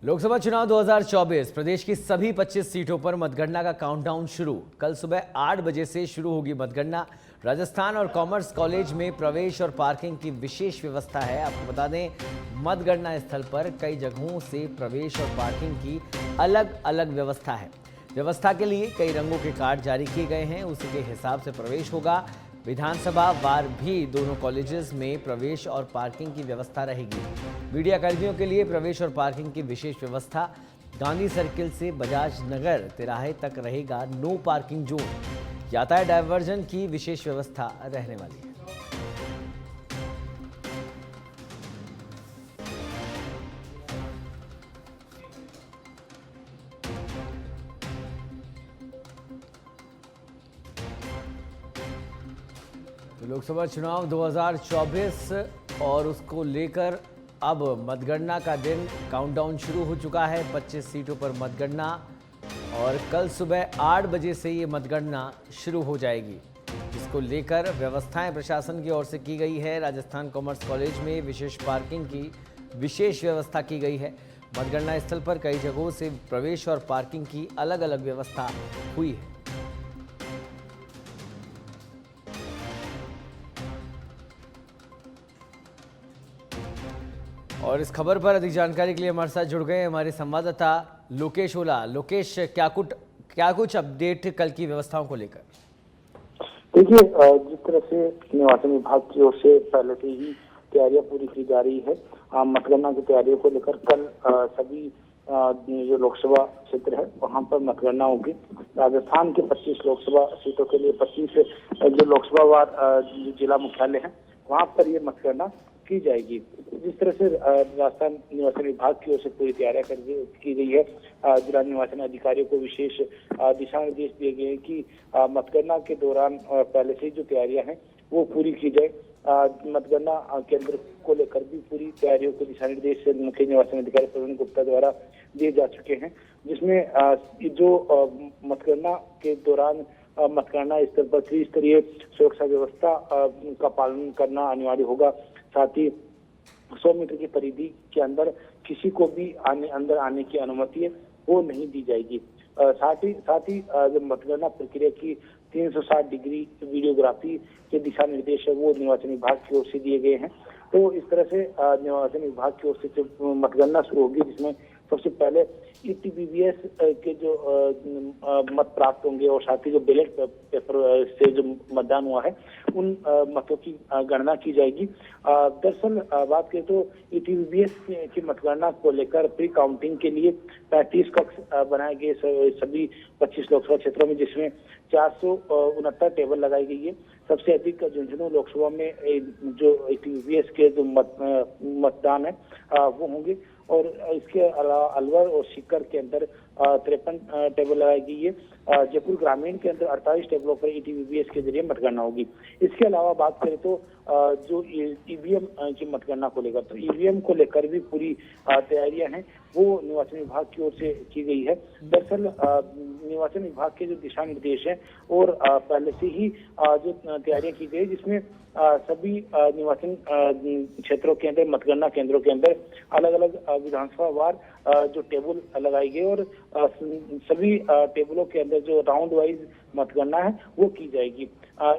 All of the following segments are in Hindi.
लोकसभा चुनाव 2024 प्रदेश की सभी 25 सीटों पर मतगणना का काउंटडाउन शुरू। कल सुबह 8 बजे से शुरू होगी मतगणना। राजस्थान और कॉमर्स कॉलेज में प्रवेश और पार्किंग की विशेष व्यवस्था है। आपको बता दें, मतगणना स्थल पर कई जगहों से प्रवेश और पार्किंग की अलग अलग व्यवस्था है। व्यवस्था के लिए कई रंगों के कार्ड जारी किए गए हैं, उसी के हिसाब से प्रवेश होगा। विधानसभा वार भी दोनों कॉलेजेस में प्रवेश और पार्किंग की व्यवस्था रहेगी। मीडिया कर्मियों के लिए प्रवेश और पार्किंग की विशेष व्यवस्था। गांधी सर्किल से बजाज नगर तिराहे तक रहेगा नो पार्किंग जोन। यातायात डायवर्जन की विशेष व्यवस्था रहने वाली है। तो लोकसभा चुनाव 2024 और उसको लेकर अब मतगणना का दिन काउंटडाउन शुरू हो चुका है। 25 सीटों पर मतगणना और कल सुबह 8 बजे से ये मतगणना शुरू हो जाएगी, जिसको लेकर व्यवस्थाएं प्रशासन की ओर से की गई है। राजस्थान कॉमर्स कॉलेज में विशेष पार्किंग की विशेष व्यवस्था की गई है। मतगणना स्थल पर कई जगहों से प्रवेश और पार्किंग की अलग अलग व्यवस्था हुई है। और इस खबर पर अधिक जानकारी के लिए हमारे साथ जुड़ गए हमारे संवाददाता लोकेश ओला। लोकेश, क्या कुछ अपडेट कल की व्यवस्थाओं को लेकर? देखिए, जिस तरह से निर्वाचन विभाग की ओर से पहले से ही तैयारियां पूरी की जा रही है मतगणना की तैयारियों को लेकर, कल सभी जो लोकसभा क्षेत्र है वहां पर मतगणना होगी। राजस्थान के 25 लोकसभा सीटों के लिए 25 जो लोकसभा वार जिला मुख्यालय है वहां पर ये मतगणना की जाएगी। जिस तरह से राजस्थान निर्वाचन विभाग की ओर से पूरी तैयारियां की गई है, जिला निर्वाचन अधिकारियों को विशेष दिशा निर्देश दिए गए हैं कि मतगणना के दौरान पहले से जो तैयारियां हैं वो पूरी की जाए। मतगणना केंद्र को लेकर भी पूरी तैयारियों के दिशा निर्देश मुख्य निर्वाचन अधिकारी प्रवीण गुप्ता द्वारा दिए जा चुके हैं, जिसमें जो मतगणना के दौरान मतगणना स्तर पर त्रिस्तरीय सुरक्षा व्यवस्था का पालन करना अनिवार्य होगा। साथ ही 100 मीटर की परिधि के अंदर किसी को भी अंदर आने की अनुमति है वो नहीं दी जाएगी। साथ ही जो मतगणना प्रक्रिया की 360 डिग्री वीडियोग्राफी के दिशा निर्देश है वो निर्वाचन विभाग की ओर से दिए गए हैं। तो इस तरह से निर्वाचन विभाग की ओर से जो मतगणना शुरू होगी, जिसमें सबसे पहले ईटीवीवीएस के जो मत प्राप्त होंगे और साथ ही जो बैलेट पेपर से जो मतदान हुआ है उन मतों की गणना की जाएगी। दरअसल बात करें तो ईटीवीवीएस की मतगणना को लेकर प्री काउंटिंग के लिए 35 कक्ष बनाए गए सभी 25 लोकसभा क्षेत्रों में, जिसमें 469 टेबल लगाई गई है। सबसे अधिक झुंझुनू लोकसभा में जो ईटीवीवीएस के जो मतदान है वो होंगे और इसके अलावा अलवर और सीकर के अंदर 53 टेबल लगाई गई है। जयपुर ग्रामीण के अंदर 48 टेबलों पर ईटीवीवीएस के जरिए मतगणना होगी। इसके अलावा बात करें तो जो ईवीएम की मतगणना को लेकर, तो ईवीएम को लेकर भी पूरी तैयारियां हैं वो निर्वाचन विभाग की ओर से की गई है। दरअसल निर्वाचन विभाग के जो दिशा निर्देश हैं और पहले से ही जो तैयारियां की गई, जिसमें सभी निर्वाचन क्षेत्रों के अंदर मतगणना केंद्रों के अंदर अलग अलग विधानसभा वार जो टेबल लगाई गई और सभी टेबलों के अंदर जो राउंड वाइज मतगणना है वो की जाएगी।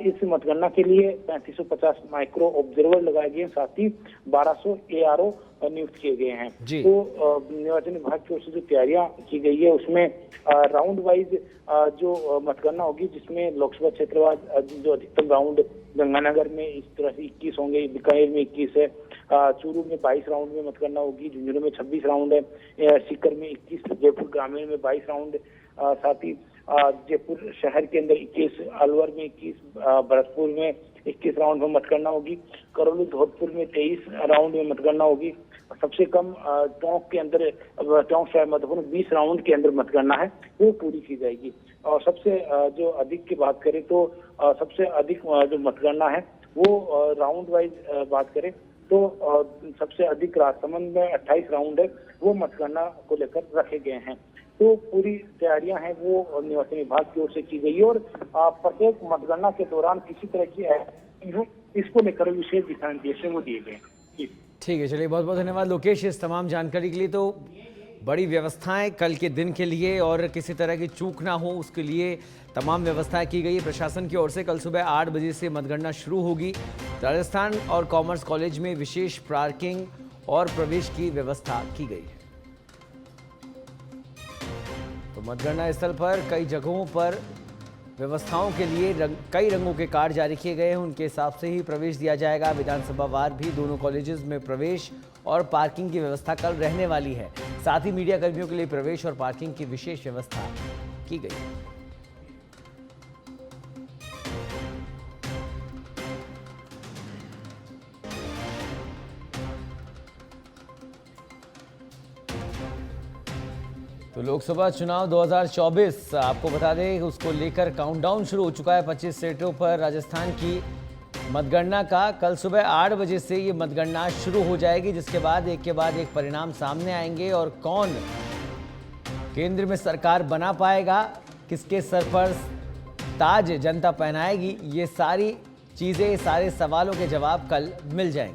इस मतगणना के लिए 3550 माइक्रो ऑब्जर्वर लगाए गए हैं, साथ ही 1200 एआरओ नियुक्त किए गए हैं। तो निर्वाचन विभाग की ओर से जो तैयारियां की गई है उसमें राउंड वाइज जो मतगणना होगी, जिसमें लोकसभा क्षेत्रवार जो अधिकतम राउंड गंगानगर में इस तरह से 21 होंगे, बीकानेर में 21 है, चूरू में 22 राउंड में मतगणना होगी, झुंझुनू में 26 राउंड है, सीकर में 21, जयपुर ग्रामीण में 22 राउंड, साथ ही जयपुर शहर के अंदर 21, अलवर में 21, भरतपुर में 21 राउंड में मतगणना होगी, करौली धौलपुर में 23 राउंड में मतगणना होगी। सबसे कम टोंक के अंदर, टोंक शहर मधुपुर में 20 राउंड के अंदर मतगणना है वो पूरी की जाएगी। और सबसे जो अधिक की बात करें तो सबसे अधिक जो मतगणना है वो राउंड वाइज बात करें तो सबसे अधिक राजसमंद में 28 राउंड है वो मतगणना को लेकर रखे गए हैं। तो पूरी तैयारियां हैं वो निर्वाचन विभाग की ओर से की गई है और प्रत्येक मतगणना के दौरान किसी तरह की इसको लेकर विशेष दिशा निर्देश वो दिए गए हैं। ठीक है, चलिए बहुत बहुत धन्यवाद लोकेश इस तमाम जानकारी के लिए। तो बड़ी व्यवस्थाएं कल के दिन के लिए और किसी तरह की चूक ना हो उसके लिए तमाम व्यवस्थाएं की गई है प्रशासन की ओर से। कल सुबह 8 बजे से मतगणना शुरू होगी। राजस्थान और कॉमर्स कॉलेज में विशेष पार्किंग और प्रवेश की व्यवस्था की गई है। तो मतगणना स्थल पर कई जगहों पर व्यवस्थाओं के लिए कई रंगों के कार्ड जारी किए गए हैं, उनके हिसाब से ही प्रवेश दिया जाएगा। विधानसभा वार भी दोनों कॉलेजेस में प्रवेश और पार्किंग की व्यवस्था कल रहने वाली है। साथ ही मीडिया कर्मियों के लिए प्रवेश और पार्किंग की विशेष व्यवस्था की गई है। तो लोकसभा चुनाव 2024 आपको बता दें उसको लेकर काउंटडाउन शुरू हो चुका है। 25 सीटों पर राजस्थान की मतगणना का कल सुबह 8 बजे से ये मतगणना शुरू हो जाएगी, जिसके बाद एक के बाद एक परिणाम सामने आएंगे और कौन केंद्र में सरकार बना पाएगा, किसके सर पर ताज जनता पहनाएगी, ये सारी चीज़ें, सारे सवालों के जवाब कल मिल जाएंगे।